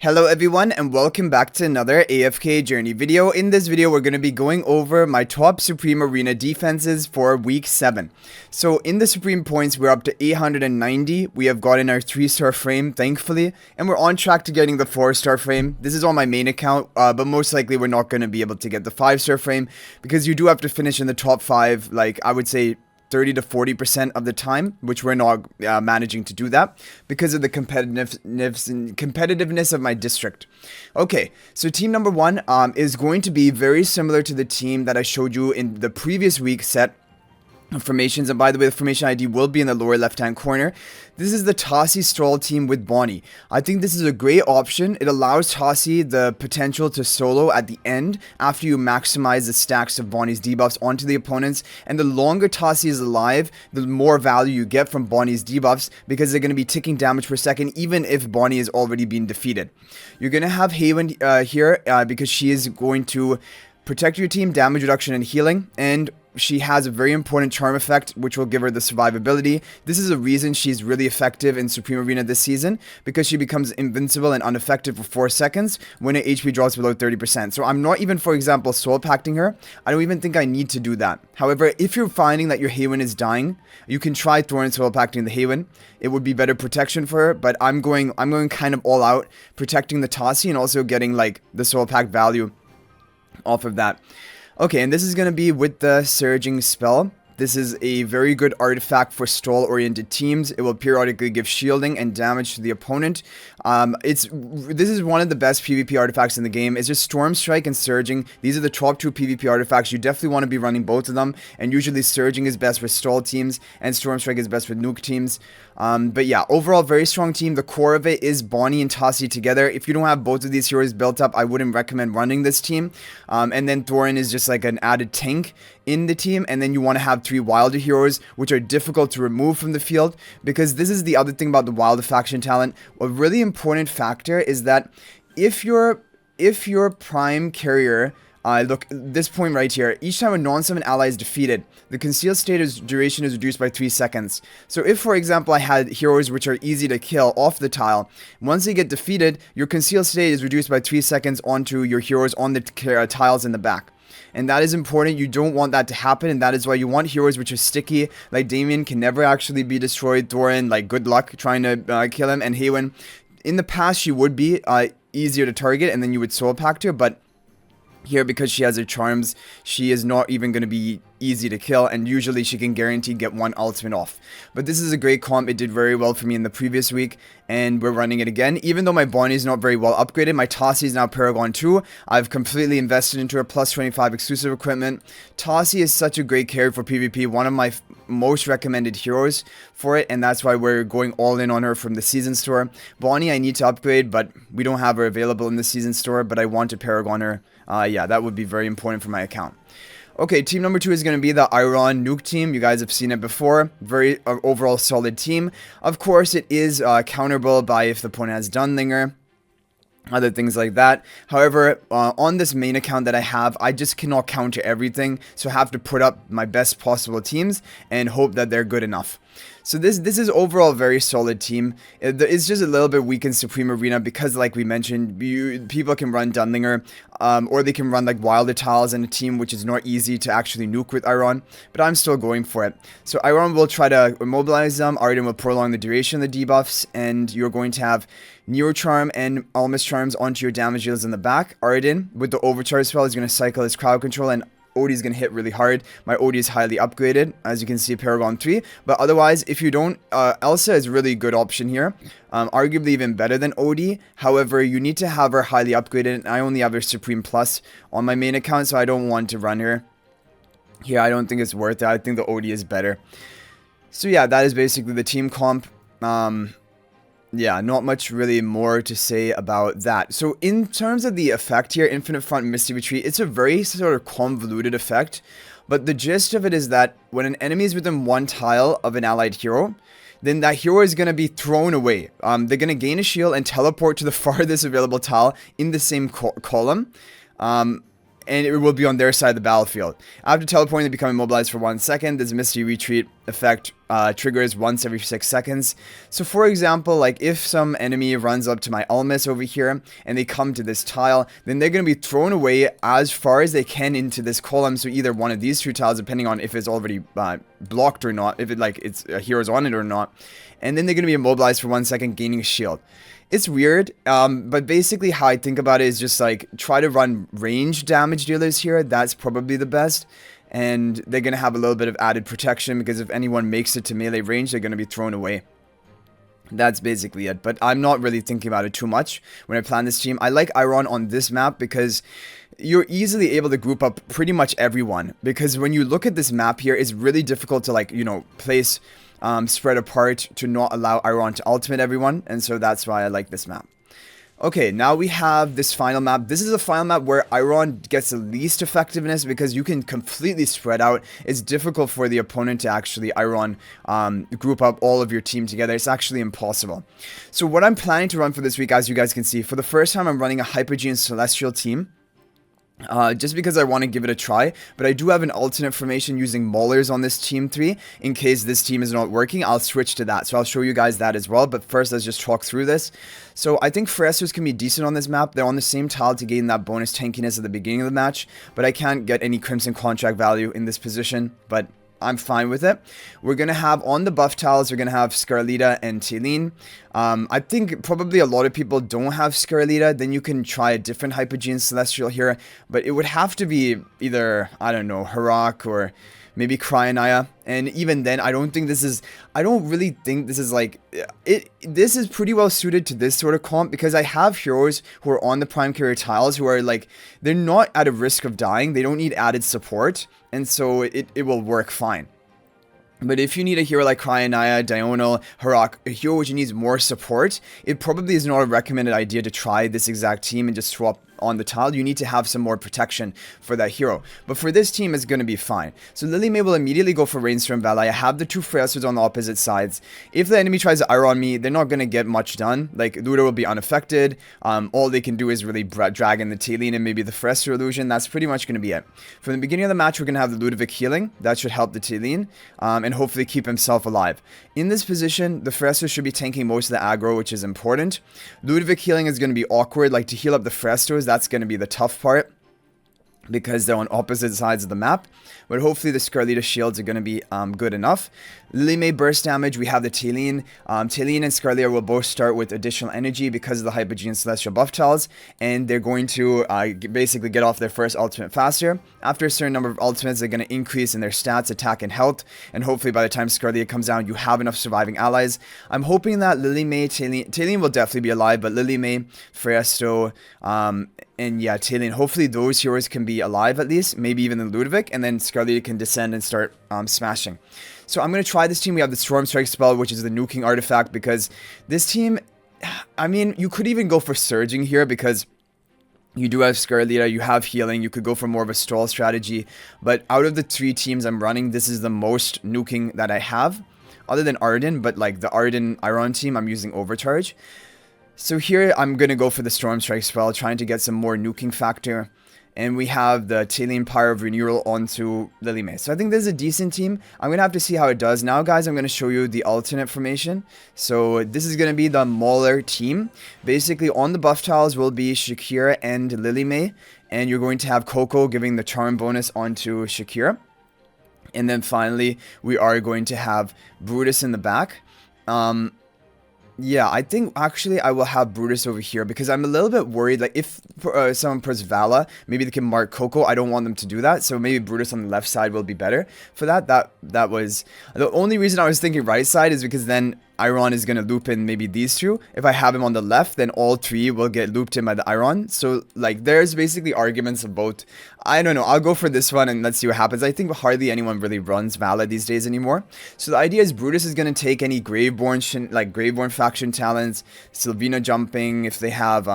Hello everyone and welcome back to another AFK Journey video. In this video we're going to be going over my top Supreme Arena defenses for week 7. So in the Supreme points we're up to 890. We have gotten our 3-star frame thankfully, and we're on track to getting the 4-star frame. This is on my main account, but most likely we're not going to be able to get the 5-star frame because you do have to finish in the top 5, like I would say 30 to 40% of the time, which we're not managing to do that because of the competitiveness of my district. Okay, so team number 1 is going to be very similar to the team that I showed you in the previous week set formations, and by the way, the formation ID will be in the lower left hand corner. This is the Tassi Stroll team with Bonnie. I think this is a great option. It allows Tassi the potential to solo at the end after you maximize the stacks of Bonnie's debuffs onto the opponents, and the longer Tassi is alive, the more value you get from Bonnie's debuffs because they're going to be ticking damage per second even if Bonnie has already been defeated. You're going to have Haven here because she is going to protect your team, damage reduction, and healing, and she has a very important charm effect which will give her the survivability. This is a reason she's really effective in Supreme Arena this season, because she becomes invincible and unaffected for 4 seconds when her HP drops below 30%. So I'm not even, for example, soul pacting her. I don't even think I need to do that. However, if you're finding that your Haven is dying, you can try Thorin soul pacting the Haven. It would be better protection for her, but I'm going kind of all out protecting the Tassi and also getting like the soul pack value off of that. Okay, and this is going to be with the Surging spell. This is a very good artifact for stall-oriented teams. It will periodically give shielding and damage to the opponent. This is one of the best PvP artifacts in the game. It's just Storm Strike and Surging. These are the top 2 PvP artifacts. You definitely want to be running both of them. And usually Surging is best for stall teams, and Storm Strike is best for nuke teams. But yeah, overall very strong team. The core of it is Bonnie and Tassi together. If you don't have both of these heroes built up, I wouldn't recommend running this team. And then Thorin is just like an added tank in the team, and then you want to have 3 Wilder heroes, which are difficult to remove from the field, because this is the other thing about the Wilder faction talent. A really important factor is that if your prime carrier, look, this point right here, each time a non-summon ally is defeated, the concealed state duration is reduced by 3 seconds. So if, for example, I had heroes which are easy to kill off the tile, once they get defeated, your concealed state is reduced by 3 seconds onto your heroes on the tiles in the back. And that is important. You don't want that to happen, and that is why you want heroes which are sticky. Like Damien can never actually be destroyed. Thorin, like, good luck trying to kill him. And Haywin, in the past, she would be easier to target, and then you would soul pact her, but here, because she has her charms, she is not even going to be easy to kill, and usually she can guarantee get 1 ultimate off. But this is a great comp. It did very well for me in the previous week, and we're running it again. Even though my Bonnie is not very well upgraded, my Tassi is now Paragon 2. I've completely invested into her plus 25 exclusive equipment. Tassi is such a great carry for PvP, one of my most recommended heroes for it, and that's why we're going all in on her from the season store. Bonnie I need to upgrade, but we don't have her available in the season store, but I want to Paragon her. Yeah, that would be very important for my account. Okay, team number 2 is going to be the Iron Nuke team. You guys have seen it before. Very overall solid team. Of course, it is counterable by if the opponent has Dunlinger, other things like that. However, on this main account that I have, I just cannot counter everything, so I have to put up my best possible teams and hope that they're good enough. So this is overall a very solid team. It's just a little bit weak in Supreme Arena because, like we mentioned, people can run Dunlinger, or they can run like Wilder tiles in a team, which is not easy to actually nuke with Iron, but I'm still going for it. So Iron will try to immobilize them, Arden will prolong the duration of the debuffs, and you're going to have Neo Charm and Almost Charms onto your damage deals in the back. Arden, with the Overcharge spell, is going to cycle his crowd control, and Odie is going to hit really hard. My Odie is highly upgraded, as you can see, Paragon 3. But otherwise, if you don't, Elsa is a really good option here. Arguably even better than Odie. However, you need to have her highly upgraded, and I only have her Supreme Plus on my main account, so I don't want to run her here. I don't think it's worth it. I think the Odie is better. So yeah, that is basically the team comp. Yeah, not much really more to say about that. So in terms of the effect here, Infinite Front Misty Retreat, it's a very sort of convoluted effect, but the gist of it is that when an enemy is within 1 tile of an allied hero, then that hero is going to be thrown away. They're going to gain a shield and teleport to the farthest available tile in the same column. and it will be on their side of the battlefield. After teleporting, they become immobilized for 1 second. This Misty Retreat effect triggers once every 6 seconds. So for example, like if some enemy runs up to my Almas over here and they come to this tile, then they're going to be thrown away as far as they can into this column. So either one of these two tiles, depending on if it's already blocked or not, if it like it's heroes on it or not. And then they're going to be immobilized for 1 second, gaining a shield. It's weird, but basically how I think about it is just like try to run range damage dealers here. That's probably the best. And they're going to have a little bit of added protection because if anyone makes it to melee range, they're going to be thrown away. That's basically it. But I'm not really thinking about it too much when I plan this team. I like Iron on this map because you're easily able to group up pretty much everyone. Because when you look at this map here, it's really difficult to like, you know, place... spread apart to not allow Iron to ultimate everyone, and so that's why I like this map. Okay, now we have this final map. This is a final map where Iron gets the least effectiveness because you can completely spread out. It's difficult for the opponent to actually Iron group up all of your team together. It's actually impossible. So what I'm planning to run for this week, as you guys can see, for the first time I'm running a Hypogean Celestial team. Just because I want to give it a try, but I do have an alternate formation using Maulers on this team 3. In case this team is not working, I'll switch to that. So I'll show you guys that as well, but first let's just talk through this. So I think Foresters can be decent on this map. They're on the same tile to gain that bonus tankiness at the beginning of the match, but I can't get any Crimson contract value in this position, but I'm fine with it. We're going to have on the buff tiles, we're going to have Scarlita and Tailene. I think probably a lot of people don't have Scarlita. Then you can try a different Hypogean Celestial here. But it would have to be either, I don't know, Harak or maybe Cryonaya. And even then, I don't really think this is like, this is pretty well suited to this sort of comp because I have heroes who are on the Prime Carrier tiles who are like, they're not at a risk of dying. They don't need added support. And so it will work fine. But if you need a hero like Cryonaya, Diurnal, Harak, a hero which needs more support, it probably is not a recommended idea to try this exact team and just swap on the tile. You need to have some more protection for that hero. But for this team, it's going to be fine. So Lily May will immediately go for Rainstorm Valet. I have the two Frelsers on the opposite sides. If the enemy tries to Iron me, they're not going to get much done. Like, Ludo will be unaffected. All they can do is really drag in the Tailene and maybe the Frester illusion. That's pretty much going to be it. From the beginning of the match, we're going to have the Ludovic healing. That should help the Tailene and hopefully keep himself alive. In this position, the Frester should be tanking most of the aggro, which is important. Ludovic healing is going to be awkward. Like, to heal up the Frestos, that's going to be the tough part because they're on opposite sides of the map. But hopefully the Scarlita shields are going to be good enough. Lily May burst damage. We have the Tailene. Tailene and Scarlita will both start with additional energy because of the Hypogean Celestial buff tiles. And they're going to basically get off their first ultimate faster. After a certain number of ultimates, they're going to increase in their stats, attack, and health. And hopefully by the time Scarlita comes down, you have enough surviving allies. I'm hoping that Lily May, Tailene will definitely be alive, but Lily May, Fresto, and yeah, Tailene, hopefully those heroes can be alive at least, maybe even the Ludovic, and then Scarlita can descend and start smashing. So I'm going to try this team. We have the Storm Strike spell, which is the nuking artifact, because this team, I mean, you could even go for Surging here, because you do have Scarlita, you have healing, you could go for more of a stall strategy, but out of the 3 teams I'm running, this is the most nuking that I have, other than Arden, but like the Arden Iron team, I'm using Overcharge. So here, I'm going to go for the Storm Strike spell, trying to get some more nuking factor. And we have the Tailene Pyre of Renewal onto Lily May. So I think this is a decent team. I'm going to have to see how it does. Now, guys, I'm going to show you the alternate formation. So this is going to be the Mauler team. Basically, on the buff tiles will be Shakira and Lily May. And you're going to have Coco giving the charm bonus onto Shakira. And then finally, we are going to have Brutus in the back. Yeah, I think actually I will have Brutus over here because I'm a little bit worried. Like if someone puts Vala, maybe they can mark Coco. I don't want them to do that. So maybe Brutus on the left side will be better for that. That was the only reason I was thinking right side is because then Iron is going to loop in maybe these two. If I have him on the left, then all 3 will get looped in by the Iron. So like there's basically arguments of both. I don't know. I'll go for this one and let's see what happens. I think hardly anyone really runs Vala these days anymore. So the idea is Brutus is going to take any Graveborn faction talents, Sylvina jumping, if they have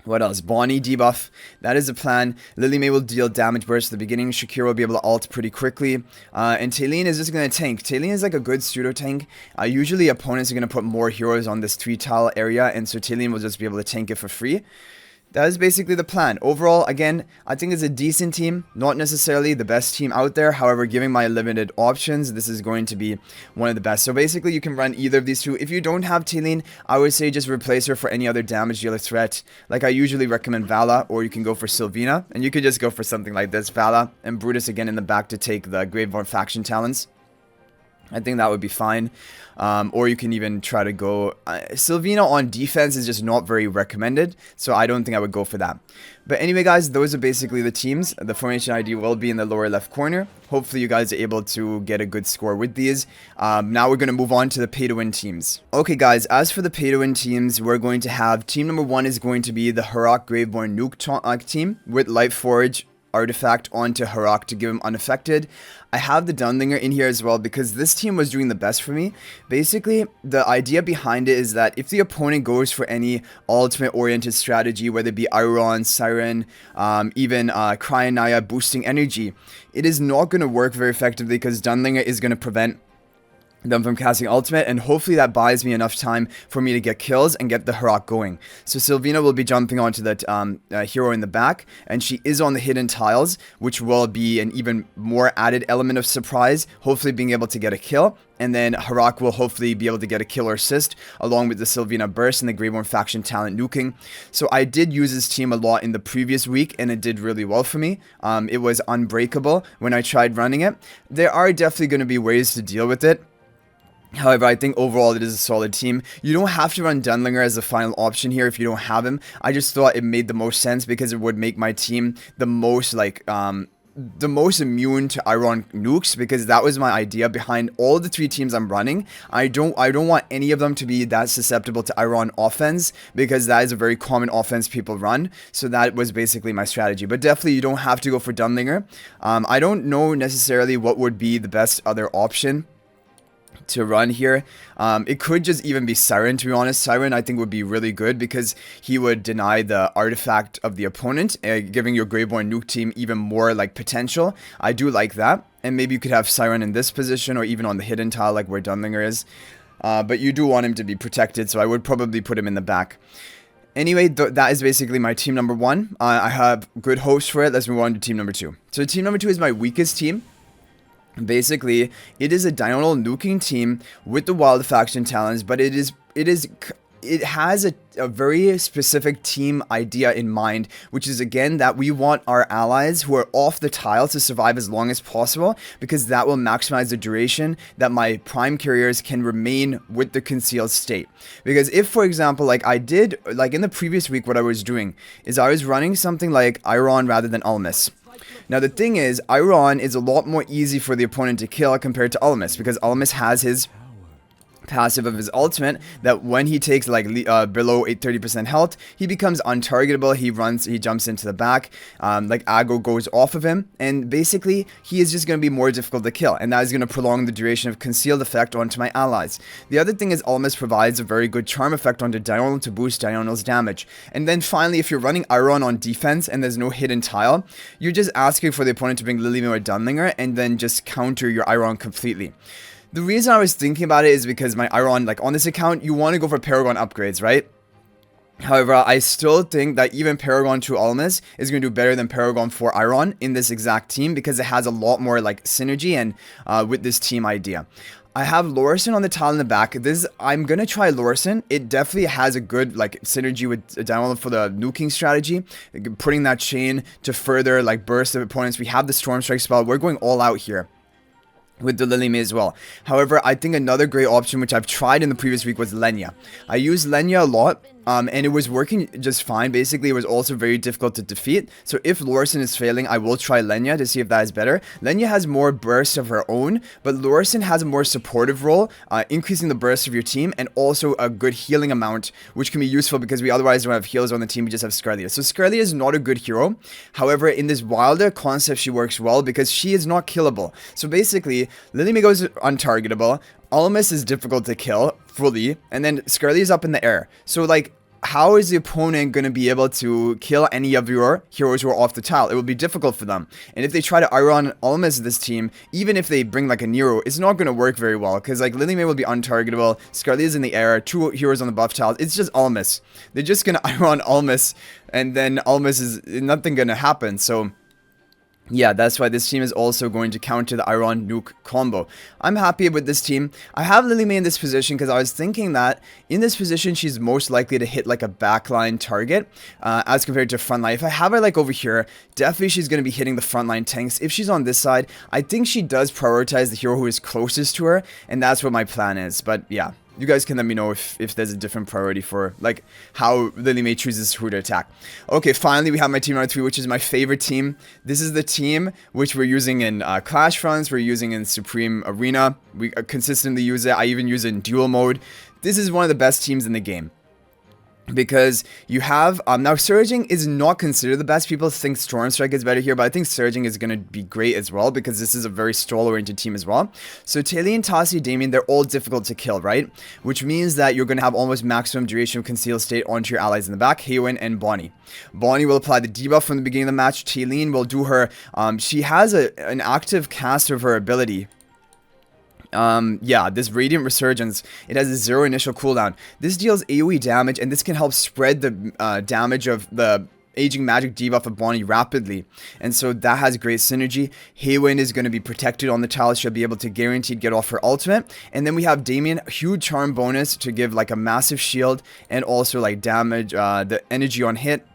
what else? Bonnie debuff. That is the plan. Lily May will deal damage burst at the beginning. Shakira will be able to ult pretty quickly. And Tailene is just going to tank. Tailene is like a good pseudo tank. Usually opponents are going to put more heroes on this 3 tile area. And so Tailene will just be able to tank it for free. That is basically the plan. Overall, again, I think it's a decent team, not necessarily the best team out there. However, giving my limited options, this is going to be one of the best. So basically, you can run either of these two. If you don't have Talene, I would say just replace her for any other damage dealer threat. Like I usually recommend Vala, or you can go for Sylvina, and you could just go for something like this, Vala, and Brutus again in the back to take the Graveborn faction talents. I think that would be fine. Or you can even try to go... Sylvina on defense is just not very recommended, so I don't think I would go for that. But anyway, guys, those are basically the teams. The formation ID will be in the lower left corner. Hopefully, you guys are able to get a good score with these. Now we're going to move on to the pay-to-win teams. Okay, guys, as for the pay-to-win teams, we're going to have... Team number 1 is going to be the Harak Graveborn Nuke team with Lightforge artifact onto Harak to give him unaffected. I have the Dunlinger in here as well because this team was doing the best for me. Basically, the idea behind it is that if the opponent goes for any ultimate oriented strategy, whether it be Iron, Siren, even Cryonaya boosting energy, it is not going to work very effectively because Dunlinger is going to prevent them from casting ultimate, and hopefully that buys me enough time for me to get kills and get the Harak going. So Sylvina will be jumping onto that hero in the back, and she is on the hidden tiles, which will be an even more added element of surprise, hopefully being able to get a kill. And then Harak will hopefully be able to get a kill or assist along with the Sylvina burst and the Graveborn faction talent nuking. So I did use this team a lot in the previous week and it did really well for me. It was unbreakable when I tried running it. There are definitely going to be ways to deal with it. However, I think overall it is a solid team. You don't have to run Dunlinger as the final option here if you don't have him. I just thought it made the most sense because it would make my team the most immune to Iron nukes, because that was my idea behind all the 3 teams I'm running. I don't want any of them to be that susceptible to Iron offense, because that is a very common offense people run. So that was basically my strategy. But definitely you don't have to go for Dunlinger. I don't know necessarily what would be the best other option to run here. It could just even be Siren, to be honest. Siren I think would be really good because he would deny the artifact of the opponent, giving your Graveborn nuke team even more like potential. I do like that. And maybe you could have Siren in this position or even on the hidden tile like where Dunlinger is. But you do want him to be protected, so I would probably put him in the back. Anyway, that is basically my team number 1. I have good hopes for it. Let's move on to team number 2. So team number 2 is my weakest team. Basically, it is a diagonal nuking team with the wild faction talents, but it has a very specific team idea in mind, which is again that we want our allies who are off the tile to survive as long as possible, because that will maximize the duration that my prime carriers can remain with the concealed state. Because if, for example, like I did, like in the previous week, what I was doing is I was running something like Iron rather than Ulmus. Now the thing is, Iron is a lot more easy for the opponent to kill compared to Ulmus, because Ulmus has his passive of his ultimate that when he takes like below 30% health, he becomes untargetable. He jumps into the back, like aggro goes off of him, and basically he is just going to be more difficult to kill, and that is going to prolong the duration of concealed effect onto my allies. The other thing is Ulmus provides a very good charm effect onto Diurnal to boost Diurnal's damage. And then finally, if you're running Iron on defense and there's no hidden tile, you're just asking for the opponent to bring Lilymir or Dunlinger and then just counter your Iron completely. The reason I was thinking about it is because my Iron, like on this account, you want to go for Paragon upgrades, right? However, I still think that even Paragon 2 Ulmus is going to do better than Paragon 4 Iron in this exact team, because it has a lot more like synergy and with this team idea. I have Lorison on the tile in the back. I'm going to try Lorison. It definitely has a good like synergy with Diurnal for the nuking strategy, putting that chain to further like burst the opponents. We have the Storm Strike spell. We're going all out here with the Lilymir as well. However, I think another great option which I've tried in the previous week was Lenya. I used Lenya a lot, and it was working just fine. Basically, it was also very difficult to defeat. So if Lorison is failing, I will try Lenya to see if that is better. Lenya has more bursts of her own, but Lorison has a more supportive role, increasing the burst of your team, and also a good healing amount, which can be useful because we otherwise don't have healers on the team. We just have Scarlia. So Scarlia is not a good hero. However, in this wilder concept, she works well because she is not killable. So basically, Lilymir goes untargetable. Ulmus is difficult to kill fully, and then Scarlia is up in the air. So like, how is the opponent going to be able to kill any of your heroes who are off the tile? It will be difficult for them. And if they try to Iron Almas this team, even if they bring like a Nero, it's not going to work very well. Because like Lily May will be untargetable. Scarlia's in the air. 2 heroes on the buff tiles. It's just Almas. They're just going to Iron Almas. And then Almas is nothing going to happen. So yeah, that's why this team is also going to counter the Iron Nuke combo. I'm happy with this team. I have Lily May in this position because I was thinking that in this position, she's most likely to hit like a backline target as compared to frontline. If I have her like over here, definitely she's going to be hitting the frontline tanks. If she's on this side, I think she does prioritize the hero who is closest to her, and that's what my plan is. But yeah. You guys can let me know if there's a different priority for, like, how Lily May chooses who to attack. Okay, finally, we have my team number 3, which is my favorite team. This is the team which we're using in Clash Fronts, we're using in Supreme Arena. We consistently use it. I even use it in duel mode. This is one of the best teams in the game. Because you have, now Surging is not considered the best. People think Storm Strike is better here, but I think Surging is going to be great as well, because this is a very stall-oriented team as well. So Taliyah, Tassi, Damien, they're all difficult to kill, right? Which means that you're going to have almost maximum duration of Concealed State onto your allies in the back, Haywin and Bonnie. Bonnie will apply the debuff from the beginning of the match. Taliyah will do her, she has an active cast of her ability. Yeah, this Radiant Resurgence, it has a 0 initial cooldown. This deals AoE damage, and this can help spread the damage of the Aging Magic debuff of Bonnie rapidly. And so that has great synergy. Haywin is going to be protected on the tile. She'll be able to guaranteed get off her ultimate. And then we have Damien, huge charm bonus to give like a massive shield and also like damage, the energy on hit.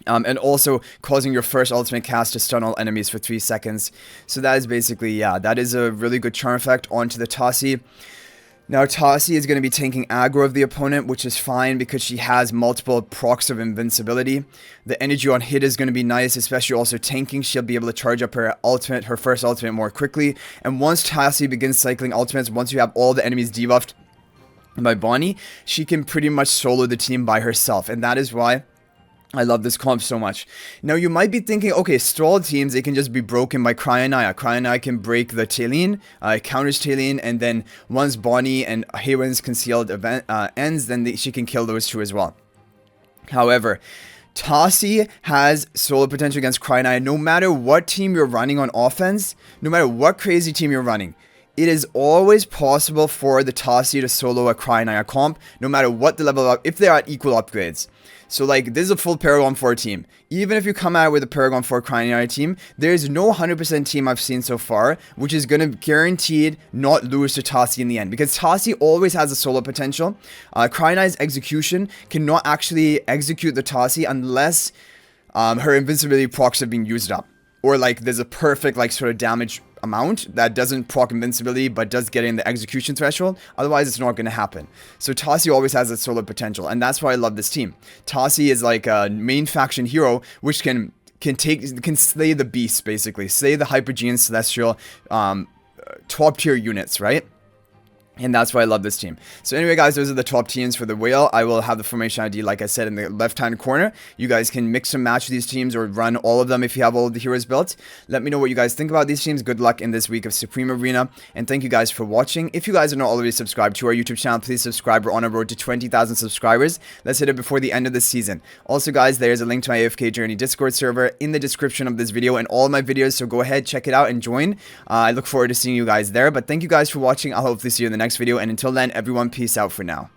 And also causing your first ultimate cast to stun all enemies for 3 seconds. So that is basically, yeah, that is a really good charm effect onto the Tassi. Now Tassi is going to be tanking aggro of the opponent, which is fine because she has multiple procs of invincibility. The energy on hit is going to be nice, especially also tanking. She'll be able to charge up her ultimate, her first ultimate more quickly. And once Tassi begins cycling ultimates, once you have all the enemies debuffed by Bonnie, she can pretty much solo the team by herself. And that is why I love this comp so much. Now, you might be thinking, okay, stall teams, they can just be broken by Cryonia. Cryonia can break the Taliyah, counters Taliyah, and then once Bonnie and Haywin's concealed event ends, then she can kill those two as well. However, Tassi has solo potential against Cryonia. No matter what team you're running on offense, no matter what crazy team you're running, it is always possible for the Tassi to solo a Cryonia comp, no matter what the level of, if they are at equal upgrades. So like, this is a full Paragon 4 team. Even if you come out with a Paragon 4 Cryonia team, there is no 100% team I've seen so far, which is going to guaranteed not lose to Tassi in the end. Because Tassi always has a solo potential. Cryonia's execution cannot actually execute the Tassi unless her invincibility procs have been used up. Or like, there's a perfect like sort of damage amount that doesn't proc invincibility but does get in the execution threshold. Otherwise it's not going to happen. So Tassi always has that solo potential, and that's why I love this team. Tassi is like a main faction hero which can slay the beasts, basically slay the Hypergean Celestial top tier units, right? And that's why I love this team. So anyway, guys, those are the top teams for the whale. I will have the formation ID, like I said, in the left-hand corner. You guys can mix and match these teams or run all of them if you have all of the heroes built. Let me know what you guys think about these teams. Good luck in this week of Supreme Arena. And thank you guys for watching. If you guys are not already subscribed to our YouTube channel, please subscribe. We're on a road to 20,000 subscribers. Let's hit it before the end of the season. Also, guys, there's a link to my AFK Journey Discord server in the description of this video and all my videos. So go ahead, check it out, and join. I look forward to seeing you guys there. But thank you guys for watching. I'll hopefully see you in the next video, and until then, everyone, peace out for now.